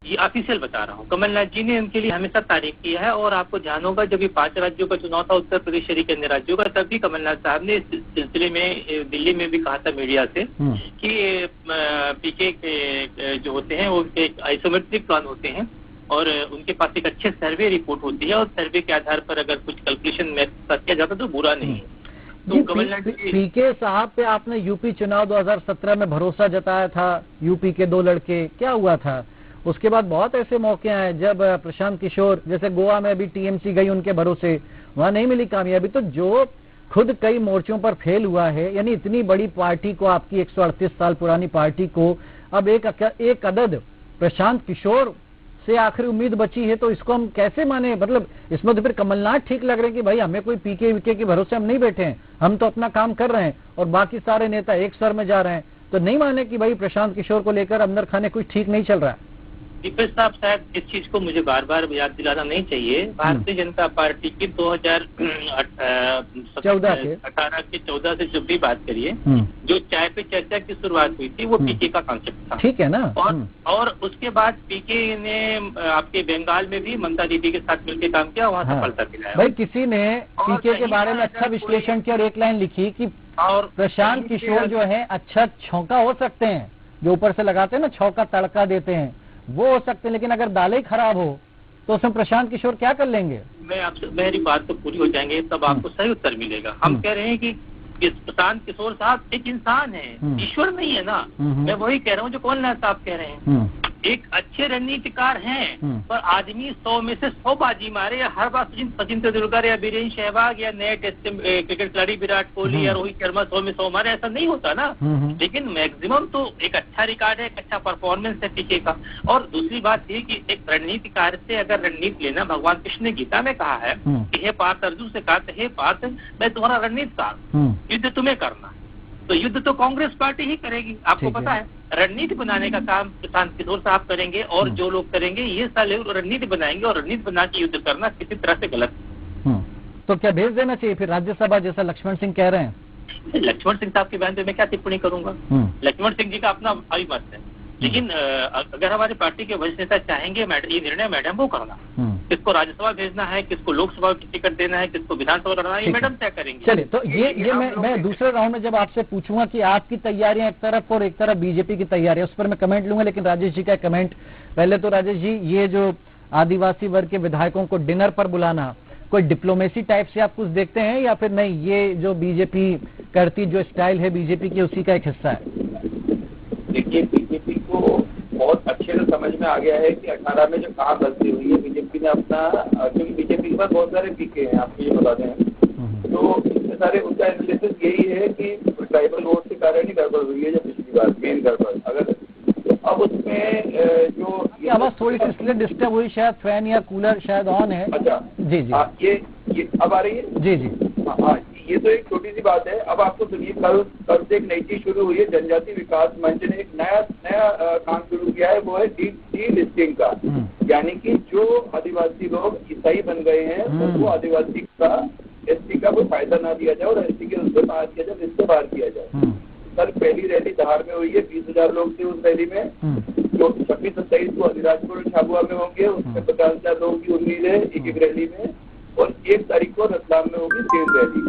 ये ऑफिशियल बता रहा हूँ, कमलनाथ जी ने उनके लिए हमेशा तारीफ किया है। और आपको ध्यान होगा जब ये 5 राज्यों का चुनाव था, उत्तर प्रदेश शरीक अन्य राज्यों का, तब भी कमलनाथ साहब ने इस सिलसिले में दिल्ली में भी कहा था मीडिया से कि पीके के जो होते हैं वो एक आइसोमेट्रिक प्लान होते हैं और उनके पास एक अच्छे सर्वे रिपोर्ट होती है और सर्वे के आधार पर अगर कुछ कैलकुलेशन में किया जाता तो बुरा नहीं है। तो कमलनाथ पीके साहब पे आपने यूपी चुनाव 2017 में भरोसा जताया था, यूपी के 2 लड़के, क्या हुआ था? उसके बाद बहुत ऐसे मौके आए जब प्रशांत किशोर, जैसे गोवा में अभी टीएमसी गई उनके भरोसे, वहां नहीं मिली कामयाबी। तो जो खुद कई मोर्चों पर फेल हुआ है, यानी इतनी बड़ी पार्टी को, आपकी 138 साल पुरानी पार्टी को अब एक अदद प्रशांत किशोर से आखिरी उम्मीद बची है, तो इसको हम कैसे माने? मतलब इसमें तो फिर कमलनाथ ठीक लग रहे हैं कि भाई हमें कोई पीके वीके के भरोसे हम नहीं बैठे हैं, हम तो अपना काम कर रहे हैं और बाकी सारे नेता एक स्वर में जा रहे हैं। तो नहीं माने कि भाई प्रशांत किशोर को लेकर अंदर खाने कुछ ठीक नहीं चल रहा है? दीपेश साहब, शायद इस चीज को मुझे बार बार याद दिलाना नहीं चाहिए। भारतीय जनता पार्टी की 2018 के 14 से जब भी बात करिए, जो चाय पे चर्चा की शुरुआत हुई थी वो पीके का कॉन्सेप्ट था, ठीक है ना? और उसके बाद पीके ने आपके बंगाल में भी ममता दीदी के साथ मिलकर काम किया, वहाँ सफलता दिलाया। भाई किसी ने पीके के बारे में अच्छा विश्लेषण किया और एक लाइन लिखी कि और प्रशांत किशोर जो है अच्छा छौका हो सकते हैं, जो ऊपर से लगाते हैं ना छौका तड़का देते हैं, वो हो सकते हैं, लेकिन अगर दालें खराब हो तो उसमें प्रशांत किशोर क्या कर लेंगे? मैं आपसे, मेरी बात तो पूरी हो जाएंगे तब आपको सही उत्तर मिलेगा। हम कह रहे हैं कि प्रशांत किशोर साहब एक इंसान है, ईश्वर नहीं है ना। मैं वही कह रहा हूँ जो कमलनाथ साहब कह रहे हैं, एक अच्छे रणनीतिकार हैं, पर आदमी 100 में से 100 बाजी मारे, हर बार सचिन तेंदुलकर या वीरेंद्र सहवाग या नए टेस्ट क्रिकेट खिलाड़ी विराट कोहली या रोहित शर्मा 100 में 100 मारे, ऐसा नहीं होता ना। लेकिन मैक्सिमम तो एक अच्छा रिकॉर्ड है, एक अच्छा परफॉर्मेंस है पीके का। और दूसरी बात ये कि एक रणनीतिकार से अगर रणनीति लेना, भगवान कृष्ण ने गीता में कहा है कि हे पार्थ, अर्जुन से कहा हे पार्थ मैं तुम्हारा रणनीतिकार, युद्ध तुम्हें करना। तो युद्ध तो कांग्रेस पार्टी ही करेगी, आपको पता है। रणनीति बनाने का काम प्रशांत किशोर साहब करेंगे और जो लोग करेंगे ये साले रणनीति बनाएंगे, और रणनीति बना के युद्ध करना किसी तरह से गलत है। तो क्या भेज देना चाहिए फिर राज्यसभा, जैसा लक्ष्मण सिंह कह रहे हैं? लक्ष्मण सिंह साहब के बयान पे मैं क्या टिप्पणी करूंगा? लक्ष्मण सिंह जी का अपना अभिमत है, लेकिन अगर हमारी पार्टी के वरिष्ठ नेता चाहेंगे ये निर्णय मैडम वो करना, किसको राज्यसभा भेजना है, किसको लोकसभा की टिकट देना है, किसको विधानसभा लड़ना है, ये मैडम तय करेंगे। चलिए, तो ये मैं दूसरे राउंड में जब आपसे पूछूंगा कि आपकी तैयारियां एक तरफ और एक तरफ बीजेपी की तैयारियां, उस पर मैं कमेंट लूंगा। लेकिन राजेश जी का कमेंट पहले। तो राजेश जी, ये जो आदिवासी वर्ग के विधायकों को डिनर पर बुलाना, कोई डिप्लोमेसी टाइप से आप कुछ देखते हैं या फिर नहीं, ये जो बीजेपी करती जो स्टाइल है बीजेपी की, उसी का एक हिस्सा है? देखिए, बीजेपी को बहुत अच्छे से समझ में आ गया है कि 18 में जो कहाँ गलती हुई है, बीजेपी ने अपना, क्योंकि बीजेपी के पास बहुत सारे पीके हैं, आपको ये बता दें, तो इतने सारे उनका एनालिसिस यही है कि ट्राइबल वोट के कारण ही गड़बड़ हुई है जो पिछली बार मेन गड़बड़। अगर अब उसमें जो आवाज थोड़ी सी इसलिए डिस्टर्ब हुई, शायद फैन या कूलर शायद ऑन है। अच्छा जी जी, ये अब आ रही है? जी जी, हाँ, ये तो एक छोटी सी बात है। अब आपको सुनिए, कल से एक नई चीज शुरू हुई है। जनजाति विकास मंच ने एक नया काम शुरू किया है, वो है डी लिस्टिंग का, यानी कि जो आदिवासी लोग ईसाई बन गए हैं उनको आदिवासी का, एसटी का कोई फायदा ना दिया जाए और एसटी के उससे बाहर किया जाए, इससे बाहर किया जाए। कल पहली रैली धार में हुई है, 20,000 लोग थे उस रैली में, जो 26-27 को अलीराजपुर और झाबुआ में होंगे, उसमें 50,000 लोगों की उम्मीद है एक रैली में, और 1 तारीख को रतलाम में होगी सेम रैली।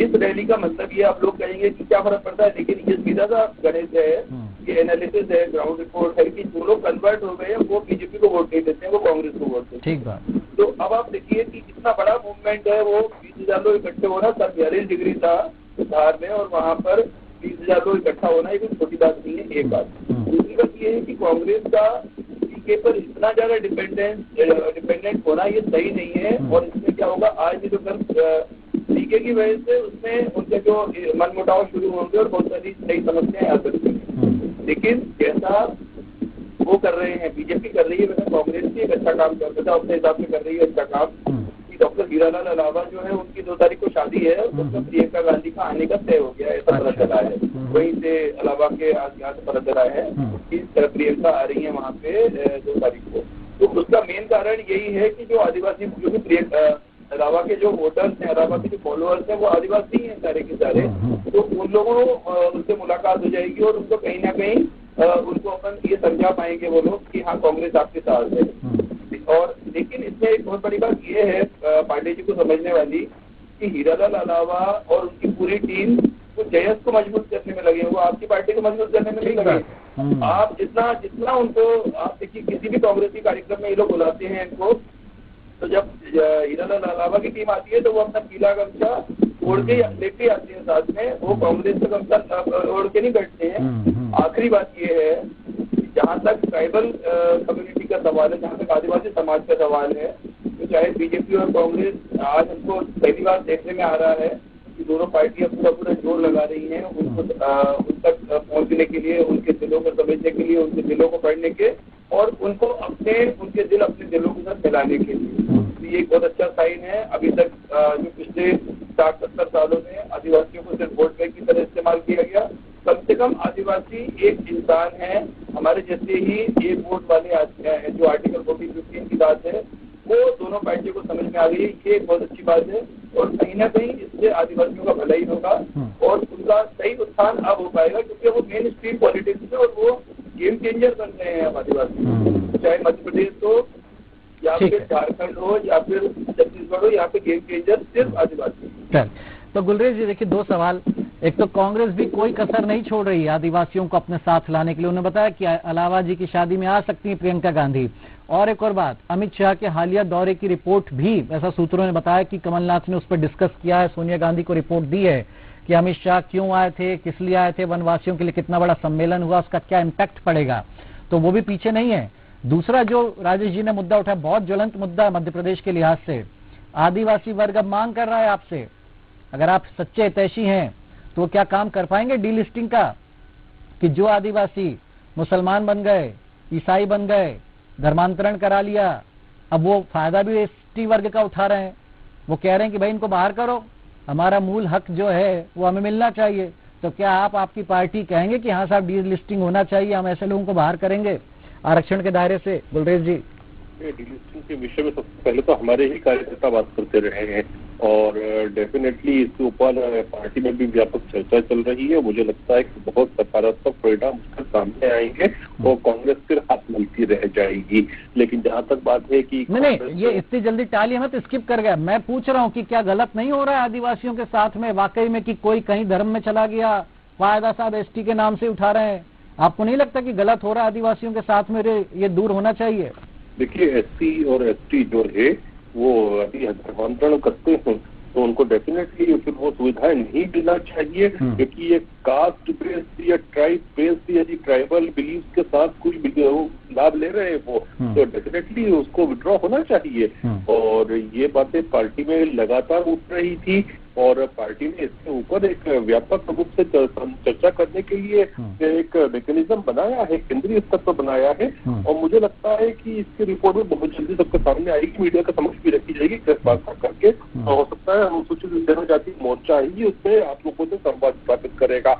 इस रैली का मतलब ये, आप लोग कहेंगे कि क्या फर्क पड़ता है, लेकिन ये सीधा सा गणित है, ये एनालिसिस है, ग्राउंड रिपोर्ट है कि जो लोग कन्वर्ट हो गए हैं वो बीजेपी को वोट नहीं देते हैं, वो कांग्रेस को वोट देते हैं। ठीक बात। तो अब आप देखिए कि कितना बड़ा मूवमेंट है, वो 20,000 लोग इकट्ठे होना, सब 42 डिग्री था धार में, और वहाँ पर 20,000 लोग इकट्ठा होना ये कोई छोटी बात नहीं है, एक बात। दूसरी बात ये है कि कांग्रेस का पीके पर इतना ज्यादा डिपेंडेंट होना ये सही नहीं है, और इसमें क्या होगा, आज भी जो कल पीके की वजह से उसमें उनके जो मनमुटाव शुरू होंगे और बहुत सारी नई समस्याएं आ सकती हैं। लेकिन जैसा वो कर रहे हैं, बीजेपी कर रही है, वैसे कांग्रेस भी एक अच्छा काम कर रहा है, अपने हिसाब से कर रही है अच्छा काम। डॉक्टर हीरालाल अलावा जो है उनकी 2 तारीख को शादी है, उसमें प्रियंका गांधी का आने का तय हो गया है, ऐसा पता चला है। वहीं से अलावा के यहाँ से पता चला है कि प्रियंका आ रही है वहाँ पे 2 तारीख को। तो उसका मेन कारण यही है कि जो आदिवासी, जो कि प्रियंका अलावा के जो वोटर्स हैं, अलावा के जो फॉलोअर्स हैं, वो आदिवासी हैं सारे के सारे, तो उन लोगों उनसे मुलाकात हो जाएगी और उनको कहीं ना कहीं उनको अपन ये समझा पाएंगे वो लोग कि हाँ कांग्रेस आपके साथ है। और लेकिन इसमें एक बहुत बड़ी बात ये है पांडे जी को समझने वाली कि हीरालाल अलावा और उनकी पूरी टीम वो जयस को मजबूत करने में लगे, वो आपकी पार्टी को मजबूत करने में नहीं लगे। आप जितना उनको, आप देखिए किसी भी कांग्रेसी कार्यक्रम में ये लोग बुलाते हैं इनको, तो जब हीरालाल अलावा की टीम आती है तो वो अपना पीला गमछा ओढ़ के लेके आते हैं साथ में, वो कांग्रेस का गमछा ओढ़ के नहीं बैठते हैं। आखिरी बात ये है, जहाँ तक ट्राइबल कम्युनिटी का सवाल है, जहाँ तक आदिवासी समाज का सवाल है, तो चाहे बीजेपी और कांग्रेस आज हमको पहली बार देखने में आ रहा है कि दोनों पार्टियां पूरा जोर लगा रही हैं उनको उन तक पहुंचने के लिए, उनके दिलों को समझने के लिए, उनके दिलों को पढ़ने के और उनको उनके दिल अपने दिलों के साथ मिलाने के लिए। तो ये एक बहुत अच्छा साइन है। अभी तक जो पिछले 60-70 सालों में आदिवासियों को सिर्फ वोट बैंक की तरह इस्तेमाल किया गया, कम से कम आदिवासी एक इंसान है, हमारे जैसे ही एक वोट वाले जो आर्टिकल 14-15 की बात है वो दोनों पार्टियों को समझ में आ गई है। ये एक बहुत अच्छी बात है और कहीं ना कहीं इससे आदिवासियों का भला ही होगा और उनका सही उत्थान अब हो पाएगा, क्योंकि वो मेन स्ट्रीम पॉलिटिक्स में और वो गेम चेंजर बन रहे हैं आदिवासी, चाहे मध्य प्रदेश हो या फिर झारखंड हो या फिर छत्तीसगढ़ हो, यहाँ पे गेम चेंजर सिर्फ आदिवासी। तो गुलरेज जी देखिए, दो सवाल। एक तो कांग्रेस भी कोई कसर नहीं छोड़ रही है आदिवासियों को अपने साथ लाने के लिए। उन्होंने बताया कि अलावा जी की शादी में आ सकती है प्रियंका गांधी। और एक और बात, अमित शाह के हालिया दौरे की रिपोर्ट भी, ऐसा सूत्रों ने बताया कि कमलनाथ ने उस पर डिस्कस किया है, सोनिया गांधी को रिपोर्ट दी है कि अमित शाह क्यों आए थे, किस लिए आए थे, वनवासियों के लिए कितना बड़ा सम्मेलन हुआ, उसका क्या इम्पैक्ट पड़ेगा। तो वो भी पीछे नहीं है। दूसरा जो राजेश जी ने मुद्दा उठाया, बहुत ज्वलंत मुद्दा मध्य प्रदेश के लिहाज से, आदिवासी वर्ग अब मांग कर रहा है आपसे, अगर आप सच्चे हितैषी हैं तो क्या काम कर पाएंगे डीलिस्टिंग का, कि जो आदिवासी मुसलमान बन गए, ईसाई बन गए, धर्मांतरण करा लिया, अब वो फायदा भी एसटी वर्ग का उठा रहे हैं। वो कह रहे हैं कि भाई इनको बाहर करो, हमारा मूल हक जो है वो हमें मिलना चाहिए। तो क्या आपकी पार्टी कहेंगे कि हाँ साहब डीलिस्टिंग होना चाहिए, हम ऐसे लोगों को बाहर करेंगे आरक्षण के दायरे से? गुलरेज जी, डीलिस्टिंग के विषय में सबसे पहले तो हमारे ही कार्यकर्ता बात करते रहे हैं और डेफिनेटली इसके ऊपर पार्टी में भी व्यापक चर्चा चल रही है। मुझे लगता है कि बहुत सकारात्मक परिणाम उसके सामने आएंगे और कांग्रेस फिर हाथ मिलती रह जाएगी। लेकिन जहां तक बात है कि नहीं, ये इतनी जल्दी टाली मत, स्किप कर गया। मैं पूछ रहा हूँ कि क्या गलत नहीं हो रहा है आदिवासियों के साथ में वाकई में, कि कोई कहीं धर्म में चला गया, फायदा साहब एसटी के नाम से उठा रहे हैं? आपको नहीं लगता कि गलत हो रहा है आदिवासियों के साथ में, ये दूर होना चाहिए? देखिए, एससी और एसटी जो है वो अभी धर्मांतरण करते हैं तो उनको डेफिनेटली फिर वो सुविधाएं नहीं देना चाहिए, क्योंकि ये कास्ट बेस्ड या ट्राइब बेस्ड या ट्राइबल बिलीफ के साथ कुछ लाभ ले रहे हैं वो, तो डेफिनेटली उसको विड्रॉ होना चाहिए। और ये बातें पार्टी में लगातार उठ रही थी और पार्टी ने इसके ऊपर एक व्यापक रूप से चर्चा करने के लिए एक मैकेनिज्म बनाया है, केंद्रीय स्तर पर बनाया है। और मुझे लगता है कि इसकी रिपोर्ट में बहुत जल्दी सबके सामने आएगी, मीडिया के समक्ष भी रखी जाएगी प्रेस वार्ता करके। हो सकता है अनुसूचित जनजाति मोर्चा आएगी, उसमें आप लोगों से संवाद स्थापित करेगा।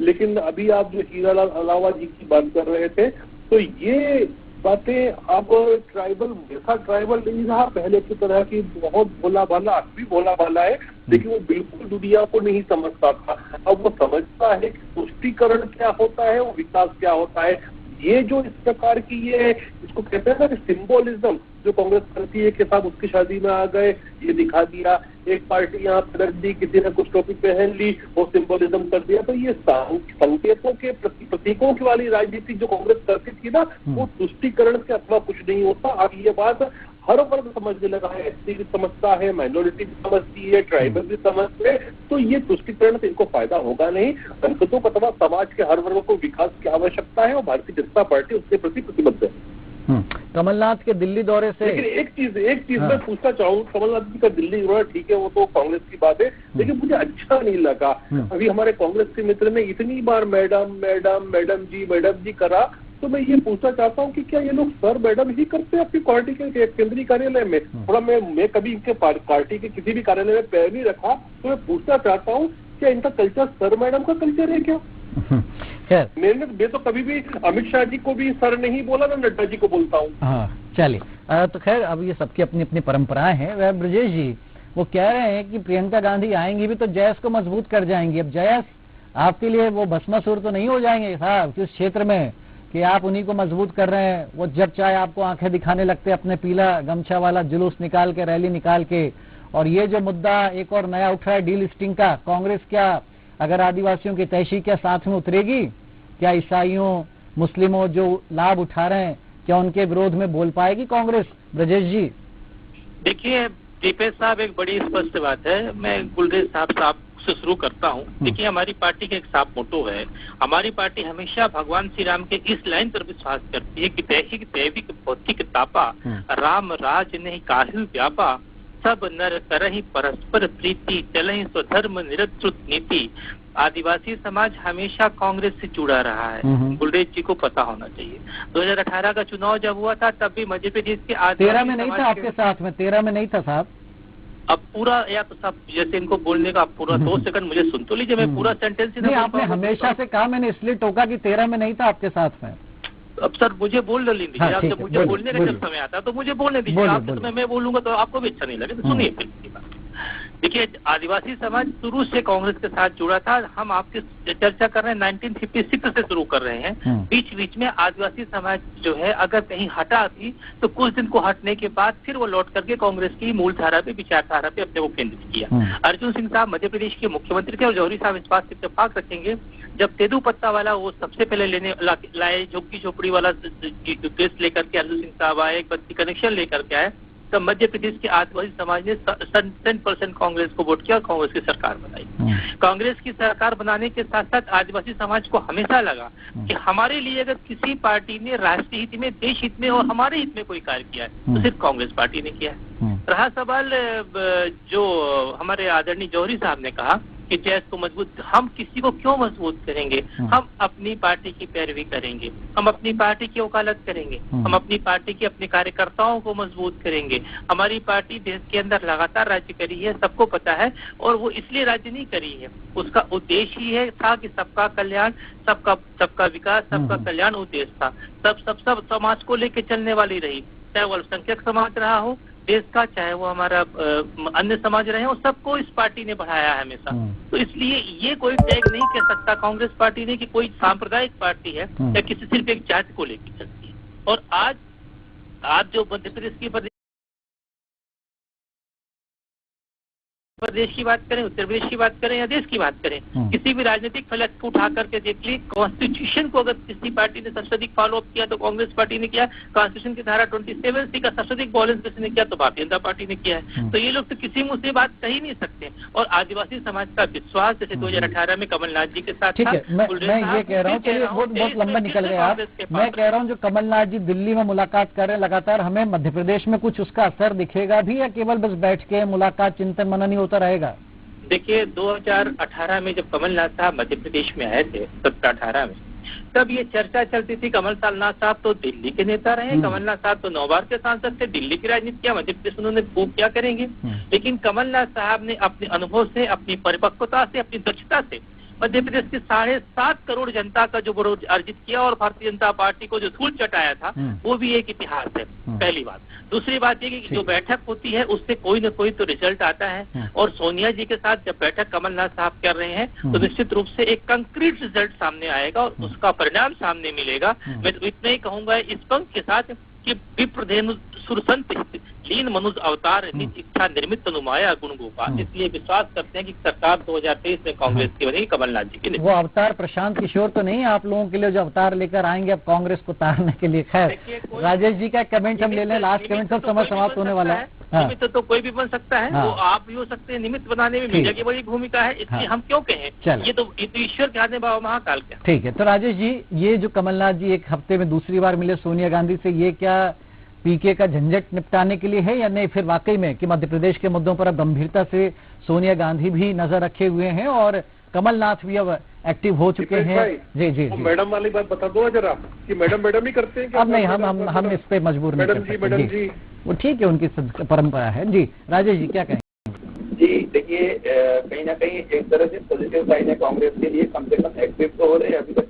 लेकिन अभी आप जो हीरालाल अलावा जी की बात कर रहे थे, तो ये बातें अब ट्राइबल जैसा ट्राइबल नहीं रहा, पहले की तरह की बहुत भोला भाला, अब भी भोला भाला है, लेकिन वो बिल्कुल दुनिया को नहीं समझता था। अब वो समझता है कि तुष्टीकरण क्या होता है, वो विकास क्या होता है। ये जो इस प्रकार की ये इसको कहते हैं ना कि सिंबोलिज्म जो कांग्रेस करती है कि साहब उसकी शादी में आ गए, ये दिखा दिया, एक पार्टी यहाँ पर रख दी, किसी ने कुछ टोपी पहन ली, वो सिंबोलिज्म कर दिया। तो ये संकेतों के प्रतीकों की वाली राजनीति जो कांग्रेस करती थी ना, वो तुष्टीकरण के अथवा कुछ नहीं होता। अब ये बात हर वर्ग समझने लगा है, एससी भी समझता है, माइनॉरिटी भी समझती है, ट्राइबल भी समझते हैं। तो ये तुष्टीकरण से इनको फायदा होगा नहीं। संकटों का अथवा समाज के हर वर्ग को विकास की आवश्यकता है और भारतीय जनता पार्टी उसके प्रति प्रतिबद्ध है। कमलनाथ के दिल्ली दौरे से लेकिन एक चीज मैं पूछना चाहूँ, कमलनाथ जी का दिल्ली दौरा ठीक है, वो तो कांग्रेस की बात है, लेकिन मुझे अच्छा नहीं लगा। अभी हमारे कांग्रेस के मित्र ने इतनी बार मैडम जी करा, तो मैं ये पूछना चाहता हूँ कि क्या ये लोग सर मैडम ही करते हैं अपनी पार्टी के केंद्रीय कार्यालय में? थोड़ा मैं कभी इनके पार्टी के किसी भी कार्यालय में पैर नहीं रखा, तो मैं पूछना चाहता हूँ क्या इनका कल्चर सर मैडम का कल्चर है क्या? मैं तो कभी भी अमित शाह जी को भी सर नहीं बोला, ना नड्डा जी को बोलता हूँ। हाँ, चलिए, तो खैर अब ये सबकी अपनी अपनी परंपराएं हैं। वह ब्रजेश जी वो कह रहे हैं कि प्रियंका गांधी आएंगी भी तो जयस को मजबूत कर जाएंगी। अब जयस आपके लिए वो भस्मासुर तो नहीं हो जाएंगे साहब कि उस क्षेत्र में कि आप उन्हीं को मजबूत कर रहे हैं। वो जब चाहे आपको आंखें दिखाने लगते अपने पीला गमछा वाला जुलूस निकाल के, रैली निकाल के। और ये जो मुद्दा एक और नया उठ रहा है डीलिस्टिंग का, कांग्रेस क्या अगर आदिवासियों की तहसील क्या साथ में उतरेगी? क्या ईसाइयों मुस्लिमों जो लाभ उठा रहे हैं क्या उनके विरोध में बोल पाएगी कांग्रेस? ब्रजेश जी देखिए दीपेश साहब, एक बड़ी स्पष्ट बात है। मैं गुलरेज साहब से शुरू करता हूँ। देखिए हमारी पार्टी का एक साफ मोटो है। हमारी पार्टी हमेशा भगवान श्री राम के इस लाइन पर विश्वास करती है कि दैहिक दैविक भौतिक तापा राम राज नहीं काहु व्यापा सब नर करहि परस्पर प्रीति चलहि स्वधर्म निरतृत नीति। आदिवासी समाज हमेशा कांग्रेस से जुड़ा रहा है। गुलरेज जी को पता होना चाहिए। 2018 का चुनाव जब हुआ था तब भी मध्य प्रदेश के 13 में नहीं था आपके साथ में, 13 में नहीं था साहब। अब पूरा या तो सब जैसे इनको बोलने का पूरा 2 सेकंड मुझे सुन तो लीजिए, मैं पूरा सेंटेंस नहीं आपने हमेशा से कहा, मैंने इसलिए टोका कि 13 में नहीं था आपके साथ में। अब सर मुझे बोल लीजिए। हाँ, आप जब मुझे बोलने का जब समय आता तो मुझे बोलने दीजिए। आपके समय मैं बोलूंगा तो आपको भी अच्छा नहीं लगे तो सुनिए फिर की बात। देखिए आदिवासी समाज शुरू से कांग्रेस के साथ जुड़ा था। हम आपकी चर्चा कर रहे हैं 1956 से शुरू कर रहे हैं। बीच बीच में आदिवासी समाज जो है अगर कहीं हटा थी तो कुछ दिन को हटने के बाद फिर वो लौट करके कांग्रेस की मूल धारा पे विचारधारा पे अपने को केंद्रित किया। अर्जुन सिंह साहब मध्य प्रदेश के मुख्यमंत्री थे और जौहरी साहब इस बात से इत्तेफाक रखेंगे, जब तेदू पत्ता वाला वो सबसे पहले लाए झोपड़ी झोपड़ी वाला केस लेकर के अर्जुन सिंह साहब आए, एक बत्ती कनेक्शन लेकर के आए, तब मध्य प्रदेश के आदिवासी समाज ने 10% कांग्रेस को वोट किया और कांग्रेस की सरकार बनाई। कांग्रेस की सरकार बनाने के साथ साथ आदिवासी समाज को हमेशा लगा कि हमारे लिए अगर किसी पार्टी ने राष्ट्रीय हित में, देश हित में और हमारे हित में कोई कार्य किया है तो सिर्फ कांग्रेस पार्टी ने किया है। रहा सवाल जो हमारे आदरणीय जौहरी साहब ने कहा कि जैस को मजबूत, हम किसी को क्यों मजबूत करेंगे? हम अपनी पार्टी की पैरवी करेंगे, हम अपनी पार्टी की वकालत करेंगे, हम अपनी पार्टी के अपने कार्यकर्ताओं को मजबूत करेंगे। हमारी पार्टी देश के अंदर लगातार राज्य करी है, सबको पता है, और वो इसलिए राज्य नहीं करी है, उसका उद्देश्य ही है था कि सबका कल्याण, सबका विकास, सबका कल्याण उद्देश्य था। सब समाज को लेकर चलने वाली रही, चाहे वो अल्पसंख्यक समाज रहा हो देश का, चाहे वो हमारा अन्य समाज रहे हो, सबको इस पार्टी ने बढ़ाया है हमेशा। तो इसलिए ये कोई टैग नहीं कह सकता कांग्रेस पार्टी ने कि कोई सांप्रदायिक पार्टी है या किसी सिर्फ एक जाति को लेकर चलती है। और आज जो मध्य प्रदेश की बात करें, उत्तर प्रदेश की बात करें या देश की बात करें, किसी भी राजनीतिक फलक को उठा करके देख ली, कॉन्स्टिट्यूशन को अगर किसी पार्टी ने सबसे अधिक फॉलो अप किया तो कांग्रेस पार्टी ने किया। कॉन्स्टिट्यूशन की धारा 27C का सबसे अधिक वॉलेंस किसी ने किया तो भारतीय जनता पार्टी ने किया है। तो ये लोग तो किसी मुंह से बात कह ही नहीं सकते। और आदिवासी समाज का विश्वास जैसे 2018 में कमलनाथ जी के साथ था। मैं ये कह रहा हूँ, चलिए बहुत लंबा निकल गया आप। मैं कह रहा हूँ जो कमलनाथ जी दिल्ली में मुलाकात कर रहे हैं लगातार, हमें मध्य प्रदेश में कुछ उसका असर दिखेगा भी या केवल बस बैठ के मुलाकात चिंतन मनन ही होता रहेगा? देखिए 2018 में जब कमलनाथ साहब मध्य प्रदेश में आए थे 17-18 में, तब ये चर्चा चलती थी कमलनाथ साहब तो दिल्ली के नेता रहे, कमलनाथ साहब तो 9 बार के सांसद थे, दिल्ली की राजनीति किया, मध्य प्रदेश उन्होंने वो क्या करेंगे। लेकिन कमलनाथ साहब ने अपने अनुभव से, अपनी परिपक्वता से, अपनी दक्षता से मध्य प्रदेश की 7.5 करोड़ जनता का जो विरोध अर्जित किया और भारतीय जनता पार्टी को जो धूल चटाया था वो भी एक इतिहास है। पहली बात। दूसरी बात ये कि जो बैठक होती है उससे कोई न कोई तो रिजल्ट आता है, और सोनिया जी के साथ जब बैठक कमलनाथ साहब कर रहे हैं तो निश्चित रूप से एक कंक्रीट रिजल्ट सामने आएगा और उसका परिणाम सामने मिलेगा। मैं तो इतना ही कहूंगा इस पंख के साथ कि विप्रधेनु सुरसंत लीन मनुज अवतार निज इच्छा निर्मित तनुमाया गुण गोपाल। इसलिए विश्वास करते हैं कि सरकार 2023 में कांग्रेस की बनेगी कमलनाथ जी के लिए। वो अवतार प्रशांत किशोर तो नहीं आप लोगों के लिए जो अवतार लेकर आएंगे अब कांग्रेस को तारने के लिए? खैर राजेश जी का कमेंट हम ले लें, लास्ट कमेंट, सब समय समाप्त होने वाला है। निमित्त तो कोई भी बन सकता है, वो आप भी हो सकते हैं। निमित्त बनाने में मीडिया की बड़ी भूमिका है, इसलिए हम क्यों कहें, ये तो ईश्वर के हाथ में बाबा महाकाल के। ठीक है, तो राजेश जी ये जो कमलनाथ जी एक हफ्ते में दूसरी बार मिले सोनिया गांधी से, ये क्या पीके का झंझट निपटाने के लिए है या नहीं फिर वाकई में कि मध्य प्रदेश के मुद्दों पर अब गंभीरता से सोनिया गांधी भी नजर रखे हुए हैं और कमलनाथ भी अब एक्टिव हो चुके हैं? जी जी जी, मैडम वाली बात बता दो जरा कि मैडम ही करते हैं। अब नहीं, हम इस पे मजबूर नहीं कर सकते। मैडम जी वो ठीक है, उनकी परंपरा है। जी राजेश जी क्या कहें? जी देखिए, कहीं ना कहीं एक तरह से पॉजिटिव साइन है कांग्रेस के लिए, कम से कम एक्टिव तो हो रहे हैं। अभी तो